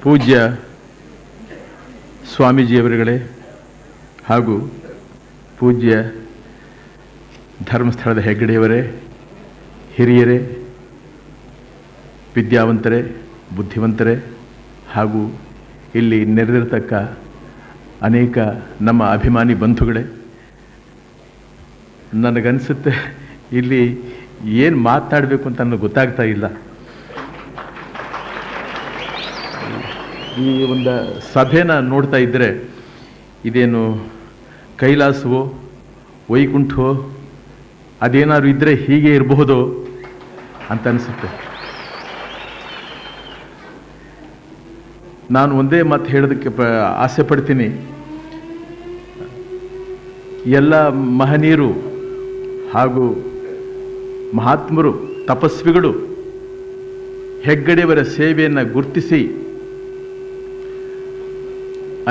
ಪೂಜ್ಯ ಸ್ವಾಮೀಜಿಯವರುಗಳೇ ಹಾಗೂ ಪೂಜ್ಯ ಧರ್ಮಸ್ಥಳದ ಹೆಗ್ಗಡೆಯವರೇ, ಹಿರಿಯರೇ, ವಿದ್ಯಾವಂತರೇ, ಬುದ್ಧಿವಂತರೇ ಹಾಗೂ ಇಲ್ಲಿ ನೆರೆದಿರತಕ್ಕ ಅನೇಕ ನಮ್ಮ ಅಭಿಮಾನಿ ಬಂಧುಗಳೇ, ನನಗನ್ಸುತ್ತೆ ಇಲ್ಲಿ ಏನು ಮಾತನಾಡಬೇಕು ಅಂತ ನನಗೆ ಗೊತ್ತಾಗ್ತಾ ಇಲ್ಲ. ಈ ಒಂದು ಸಭೆನ ನೋಡ್ತಾ ಇದ್ದರೆ ಇದೇನು ಕೈಲಾಸವೋ ವೈಕುಂಠವೋ ಅದೇನಾದ್ರು ಇದ್ದರೆ ಹೀಗೆ ಇರಬಹುದೋ ಅಂತ ಅನಿಸುತ್ತೆ. ನಾನು ಒಂದೇ ಮಾತು ಹೇಳೋದಕ್ಕೆ ಆಸೆ ಪಡ್ತೀನಿ. ಎಲ್ಲ ಮಹನೀಯರು ಹಾಗೂ ಮಹಾತ್ಮರು, ತಪಸ್ವಿಗಳು ಹೆಗ್ಗಡೆಯವರ ಸೇವೆಯನ್ನು ಗುರುತಿಸಿ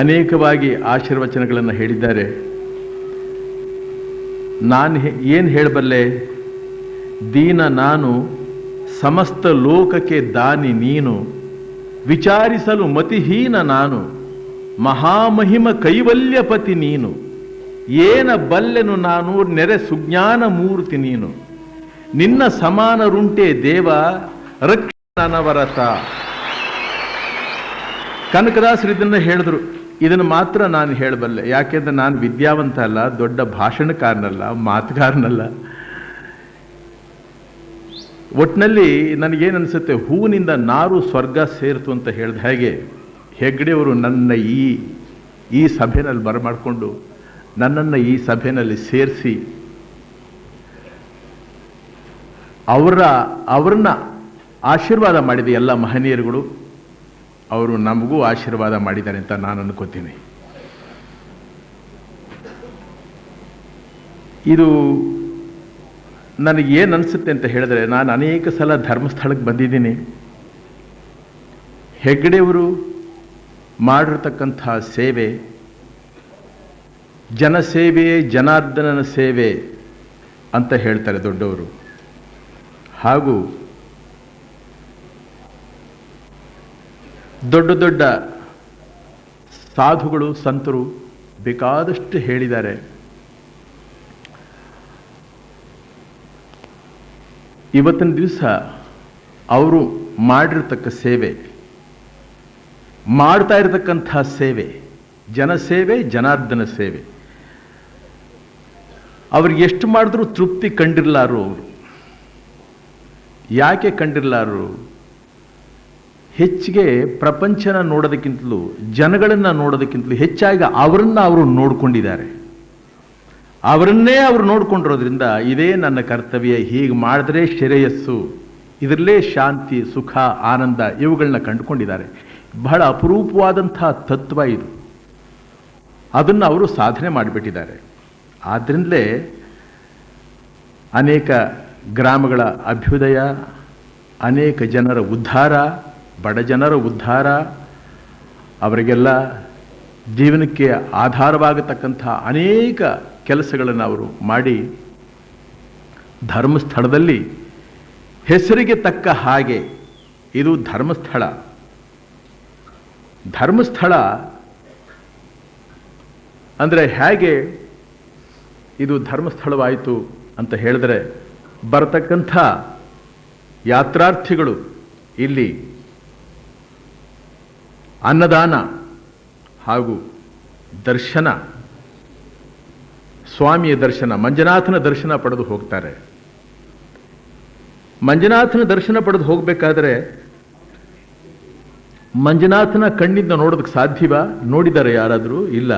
ಅನೇಕವಾಗಿ ಆಶೀರ್ವಚನಗಳನ್ನು ಹೇಳಿದ್ದಾರೆ. ನಾನು ಏನು ಹೇಳಬಲ್ಲೆ? ದೀನ ನಾನು, ಸಮಸ್ತ ಲೋಕಕ್ಕೆ ದಾನಿ ನೀನು, ವಿಚಾರಿಸಲು ಮತಿಹೀನ ನಾನು, ಮಹಾಮಹಿಮ ಕೈವಲ್ಯಪತಿ ನೀನು, ಏನ ಬಲ್ಲೆನು ನಾನು, ನೆರೆ ಸುಜ್ಞಾನ ಮೂರ್ತಿ ನೀನು, ನಿನ್ನ ಸಮಾನರುಂಟೆ ದೇವ, ರಕ್ಷಣನವರತ. ಕನಕದಾಸರು ಇದನ್ನು ಹೇಳಿದ್ರು. ಇದನ್ನು ಮಾತ್ರ ನಾನು ಹೇಳಬಲ್ಲೆ, ಯಾಕೆಂದ್ರೆ ನಾನು ವಿದ್ಯಾವಂತ ಅಲ್ಲ, ದೊಡ್ಡ ಭಾಷಣಕಾರನಲ್ಲ, ಮಾತುಗಾರನಲ್ಲ. ಒಟ್ಟಿನಲ್ಲಿ ನನಗೇನು ಅನಿಸುತ್ತೆ, ಹೂವಿನಿಂದ ನಾರು ಸ್ವರ್ಗ ಸೇರಿತು ಅಂತ ಹೇಳಿದ ಹಾಗೆ ಹೆಗ್ಗಡೆಯವರು ನನ್ನ ಈ ಸಭೆಯಲ್ಲಿ ಬರಮಾಡಿಕೊಂಡು ನನ್ನನ್ನು ಈ ಸಭೆಯಲ್ಲಿ ಸೇರಿಸಿ ಅವ್ರನ್ನ ಆಶೀರ್ವಾದ ಮಾಡಿದ ಎಲ್ಲ ಮಹನೀಯರುಗಳು, ಅವರು ನಮಗೂ ಆಶೀರ್ವಾದ ಮಾಡಿದ್ದಾರೆ ಅಂತ ನಾನು ಅನ್ಕೋತೀನಿ. ಇದು ನನಗೇನು ಅನಿಸುತ್ತೆ ಅಂತ ಹೇಳಿದ್ರೆ, ನಾನು ಅನೇಕ ಸಲ ಧರ್ಮಸ್ಥಳಕ್ಕೆ ಬಂದಿದ್ದೀನಿ. ಹೆಗ್ಗಡೆಯವರು ಮಾಡಿರ್ತಕ್ಕಂಥ ಸೇವೆ ಜನಸೇವೆಯೇ ಜನಾರ್ದನನ ಸೇವೆ ಅಂತ ಹೇಳ್ತಾರೆ ದೊಡ್ಡವರು. ಹಾಗೂ ದೊಡ್ಡ ದೊಡ್ಡ ಸಾಧುಗಳು, ಸಂತರು ಬೇಕಾದಷ್ಟು ಹೇಳಿದ್ದಾರೆ. ಇವತ್ತಿನ ದಿವಸ ಅವರು ಮಾಡಿರ್ತಕ್ಕ ಸೇವೆ, ಮಾಡ್ತಾ ಇರತಕ್ಕಂಥ ಸೇವೆ, ಜನಸೇವೆ, ಜನಾರ್ದನ ಸೇವೆ, ಅವ್ರಿಗೆ ಎಷ್ಟು ಮಾಡಿದ್ರೂ ತೃಪ್ತಿ ಕಂಡಿರಲಾರು. ಅವರು ಯಾಕೆ ಕಂಡಿರಲಾರು? ಹೆಚ್ಚಿಗೆ ಪ್ರಪಂಚನ ನೋಡೋದಕ್ಕಿಂತಲೂ, ಜನಗಳನ್ನು ನೋಡೋದಕ್ಕಿಂತಲೂ ಹೆಚ್ಚಾಗಿ ಅವರನ್ನು ಅವರು ನೋಡ್ಕೊಂಡಿದ್ದಾರೆ. ಅವರನ್ನೇ ಅವರು ನೋಡ್ಕೊಂಡಿರೋದ್ರಿಂದ ಇದೇ ನನ್ನ ಕರ್ತವ್ಯ, ಹೀಗೆ ಮಾಡಿದ್ರೆ ಶ್ರೇಯಸ್ಸು, ಇದರಲ್ಲೇ ಶಾಂತಿ, ಸುಖ, ಆನಂದ ಇವುಗಳನ್ನ ಕಂಡುಕೊಂಡಿದ್ದಾರೆ. ಬಹಳ ಅಪರೂಪವಾದಂಥ ತತ್ವ ಇದು. ಅದನ್ನು ಅವರು ಸಾಧನೆ ಮಾಡಿಬಿಟ್ಟಿದ್ದಾರೆ. ಆದ್ದರಿಂದಲೇ ಅನೇಕ ಗ್ರಾಮಗಳ ಅಭ್ಯುದಯ, ಅನೇಕ ಜನರ ಉದ್ಧಾರ, ಬಡ ಜನರ ಉದ್ಧಾರ, ಅವರಿಗೆಲ್ಲ ಜೀವನಕ್ಕೆ ಆಧಾರವಾಗತಕ್ಕಂಥ ಅನೇಕ ಕೆಲಸಗಳನ್ನು ಅವರು ಮಾಡಿ ಧರ್ಮಸ್ಥಳದಲ್ಲಿ ಹೆಸರಿಗೆ ತಕ್ಕ ಹಾಗೆ ಇದು ಧರ್ಮಸ್ಥಳ. ಧರ್ಮಸ್ಥಳ ಅಂದರೆ ಹೇಗೆ ಇದು ಧರ್ಮಸ್ಥಳವಾಯಿತು ಅಂತ ಹೇಳಿದ್ರೆ, ಬರತಕ್ಕಂಥ ಯಾತ್ರಾರ್ಥಿಗಳು ಇಲ್ಲಿ ಅನ್ನದಾನ ಹಾಗೂ ದರ್ಶನ, ಸ್ವಾಮಿಯ ದರ್ಶನ, ಮಂಜುನಾಥನ ದರ್ಶನ ಪಡೆದು ಹೋಗ್ತಾರೆ. ಮಂಜುನಾಥನ ದರ್ಶನ ಪಡೆದು ಹೋಗಬೇಕಾದ್ರೆ ಮಂಜುನಾಥನ ಕಣ್ಣಿಂದ ನೋಡೋದಕ್ಕೆ ಸಾಧ್ಯವಾ? ನೋಡಿದ್ದಾರೆ ಯಾರಾದರೂ? ಇಲ್ಲ.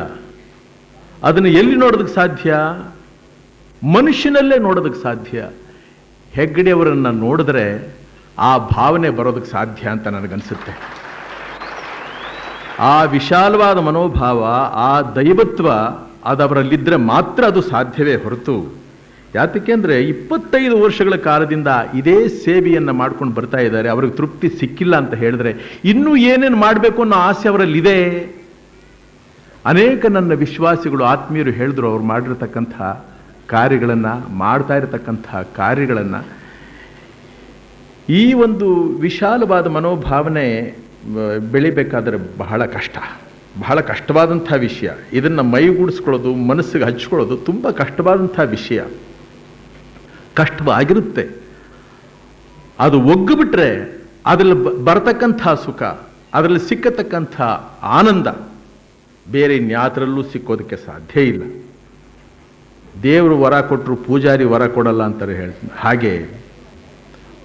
ಅದನ್ನು ಎಲ್ಲಿ ನೋಡೋದಕ್ಕೆ ಸಾಧ್ಯ? ಮನುಷ್ಯನಲ್ಲೇ ನೋಡೋದಕ್ಕೆ ಸಾಧ್ಯ. ಹೆಗ್ಗಡೆಯವರನ್ನು ನೋಡಿದ್ರೆ ಆ ಭಾವನೆ ಬರೋದಕ್ಕೆ ಸಾಧ್ಯ ಅಂತ ನನಗನ್ಸುತ್ತೆ. ಆ ವಿಶಾಲವಾದ ಮನೋಭಾವ, ಆ ದೈವತ್ವ ಅದವರಲ್ಲಿದ್ದರೆ ಮಾತ್ರ ಅದು ಸಾಧ್ಯವೇ ಹೊರತು, ಯಾತಕ್ಕೆಂದರೆ 25 ವರ್ಷಗಳ ಕಾಲದಿಂದ ಇದೇ ಸೇವೆಯನ್ನು ಮಾಡ್ಕೊಂಡು ಬರ್ತಾ ಇದ್ದಾರೆ. ಅವ್ರಿಗೆ ತೃಪ್ತಿ ಸಿಕ್ಕಿಲ್ಲ ಅಂತ ಹೇಳಿದ್ರೆ ಇನ್ನೂ ಏನೇನು ಮಾಡಬೇಕು ಅನ್ನೋ ಆಸೆ ಅವರಲ್ಲಿದೆ. ಅನೇಕ ನನ್ನ ವಿಶ್ವಾಸಿಗಳು, ಆತ್ಮೀಯರು ಹೇಳಿದ್ರು, ಅವ್ರು ಮಾಡಿರ್ತಕ್ಕಂಥ ಕಾರ್ಯಗಳನ್ನು, ಮಾಡ್ತಾ ಇರತಕ್ಕಂಥ ಕಾರ್ಯಗಳನ್ನು, ಈ ಒಂದು ವಿಶಾಲವಾದ ಮನೋಭಾವನೆ ಬೆಳಿಬೇಕಾದ್ರೆ ಬಹಳ ಕಷ್ಟವಾದಂಥ ವಿಷಯ. ಇದನ್ನು ಮೈಗೂಡಿಸ್ಕೊಳ್ಳೋದು, ಮನಸ್ಸಿಗೆ ಹಚ್ಕೊಳ್ಳೋದು ತುಂಬ ಕಷ್ಟವಾದಂಥ ವಿಷಯ. ಕಷ್ಟವಾಗಿರುತ್ತೆ. ಅದು ಒಗ್ಗಿಬಿಟ್ರೆ ಅದರಲ್ಲಿ ಬರತಕ್ಕಂಥ ಸುಖ, ಅದರಲ್ಲಿ ಸಿಕ್ಕತಕ್ಕಂಥ ಆನಂದ ಬೇರೆ ಇನ್ಯಾತರಲ್ಲೂ ಸಿಕ್ಕೋದಕ್ಕೆ ಸಾಧ್ಯ ಇಲ್ಲ. ದೇವರು ವರ ಕೊಟ್ಟರು ಪೂಜಾರಿ ವರ ಕೊಡಲ್ಲ ಅಂತಾರೆ ಹೇಳ್ತೀನಿ. ಹಾಗೆ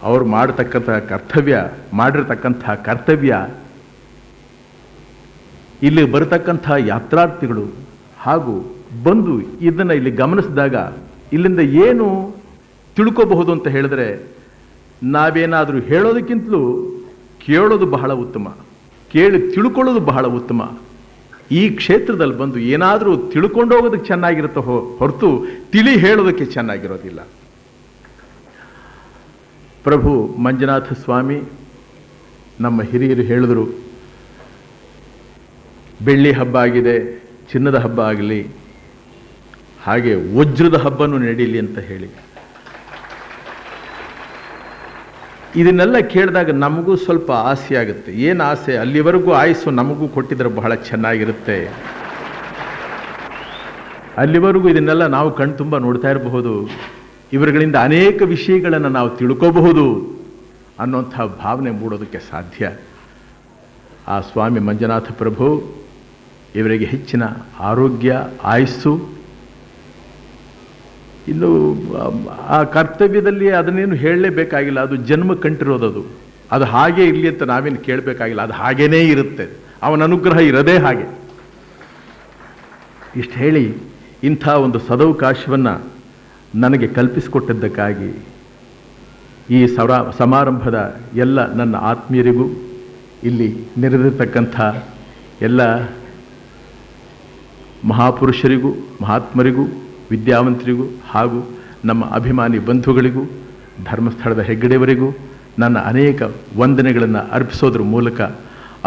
ಅವ್ರು ಮಾಡಿರ್ತಕ್ಕಂಥ ಕರ್ತವ್ಯ ಇಲ್ಲಿ ಬರತಕ್ಕಂಥ ಯಾತ್ರಾರ್ಥಿಗಳು ಹಾಗೂ ಬಂದು ಇದನ್ನು ಇಲ್ಲಿ ಗಮನಿಸಿದಾಗ ಇಲ್ಲಿಂದ ಏನು ತಿಳ್ಕೋಬಹುದು ಅಂತ ಹೇಳಿದ್ರೆ, ನಾವೇನಾದರೂ ಹೇಳೋದಕ್ಕಿಂತಲೂ ಕೇಳೋದು ಬಹಳ ಉತ್ತಮ, ಕೇಳಿ ತಿಳ್ಕೊಳ್ಳೋದು ಬಹಳ ಉತ್ತಮ. ಈ ಕ್ಷೇತ್ರದಲ್ಲಿ ಬಂದು ಏನಾದರೂ ತಿಳ್ಕೊಂಡು ಹೋಗೋದಕ್ಕೆ ಚೆನ್ನಾಗಿರುತ್ತೆ ಹೊರತು ತಿಳಿ ಹೇಳೋದಕ್ಕೆ ಚೆನ್ನಾಗಿರೋದಿಲ್ಲ. ಪ್ರಭು ಮಂಜುನಾಥ ಸ್ವಾಮಿ ನಮ್ಮ ಹಿರಿಯರು ಹೇಳಿದರು, ಬೆಳ್ಳಿ ಹಬ್ಬ ಆಗಿದೆ, ಚಿನ್ನದ ಹಬ್ಬ ಆಗಲಿ, ಹಾಗೆ ವಜ್ರದ ಹಬ್ಬನೂ ನಡೀಲಿ ಅಂತ ಹೇಳಿ. ಇದನ್ನೆಲ್ಲ ಕೇಳಿದಾಗ ನಮಗೂ ಸ್ವಲ್ಪ ಆಸೆ ಆಗುತ್ತೆ. ಏನು ಆಸೆ? ಅಲ್ಲಿವರೆಗೂ ಆಯುಸ್ಸು ನಮಗೂ ಕೊಟ್ಟಿದ್ರೆ ಬಹಳ ಚೆನ್ನಾಗಿರುತ್ತೆ. ಅಲ್ಲಿವರೆಗೂ ಇದನ್ನೆಲ್ಲ ನಾವು ಕಣ್ತುಂಬ ನೋಡ್ತಾ ಇರಬಹುದು, ಇವರುಗಳಿಂದ ಅನೇಕ ವಿಷಯಗಳನ್ನು ನಾವು ತಿಳ್ಕೋಬಹುದು ಅನ್ನೋಂಥ ಭಾವನೆ ಮೂಡೋದಕ್ಕೆ ಸಾಧ್ಯ. ಆ ಸ್ವಾಮಿ ಮಂಜುನಾಥ ಪ್ರಭು ಇವರಿಗೆ ಹೆಚ್ಚಿನ ಆರೋಗ್ಯ, ಆಯುಸ್ಸು, ಇನ್ನು ಆ ಕರ್ತವ್ಯದಲ್ಲಿ ಅದನ್ನೇನು ಹೇಳಲೇಬೇಕಾಗಿಲ್ಲ, ಅದು ಜನ್ಮ ಕಂಟಿರೋದದು. ಅದು ಹಾಗೆ ಇರಲಿ ಅಂತ ನಾವೇನು ಕೇಳಬೇಕಾಗಿಲ್ಲ, ಅದು ಹಾಗೇನೇ ಇರುತ್ತೆ. ಅವನ ಅನುಗ್ರಹ ಇರೋದೇ ಹಾಗೆ. ಇಷ್ಟು ಹೇಳಿ ಇಂಥ ಒಂದು ಸದವಕಾಶವನ್ನು ನನಗೆ ಕಲ್ಪಿಸಿಕೊಟ್ಟಿದ್ದಕ್ಕಾಗಿ ಈ ಸಮಾರಂಭದ ಎಲ್ಲ ನನ್ನ ಆತ್ಮೀಯರಿಗೂ, ಇಲ್ಲಿ ನೆರೆದಿರ್ತಕ್ಕಂಥ ಎಲ್ಲ ಮಹಾಪುರುಷರಿಗೂ, ಮಹಾತ್ಮರಿಗೂ, ವಿದ್ಯಾವಂತರಿಗೂ ಹಾಗೂ ನಮ್ಮ ಅಭಿಮಾನಿ ಬಂಧುಗಳಿಗೂ, ಧರ್ಮಸ್ಥಳದ ಹೆಗ್ಗಡೆಯವರಿಗೂ ನನ್ನ ಅನೇಕ ವಂದನೆಗಳನ್ನು ಅರ್ಪಿಸೋದ್ರ ಮೂಲಕ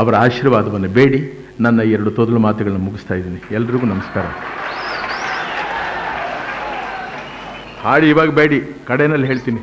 ಅವರ ಆಶೀರ್ವಾದವನ್ನು ಬೇಡಿ ನನ್ನ 2 ತೊದಲು ಮಾತುಗಳನ್ನು ಮುಗಿಸ್ತಾ ಇದ್ದೀನಿ. ಎಲ್ರಿಗೂ ನಮಸ್ಕಾರ. ಹಾಡು ಇವಾಗ ಬೇಡಿ, ಕಡೆಯಲ್ಲಿ ಹೇಳ್ತೀನಿ.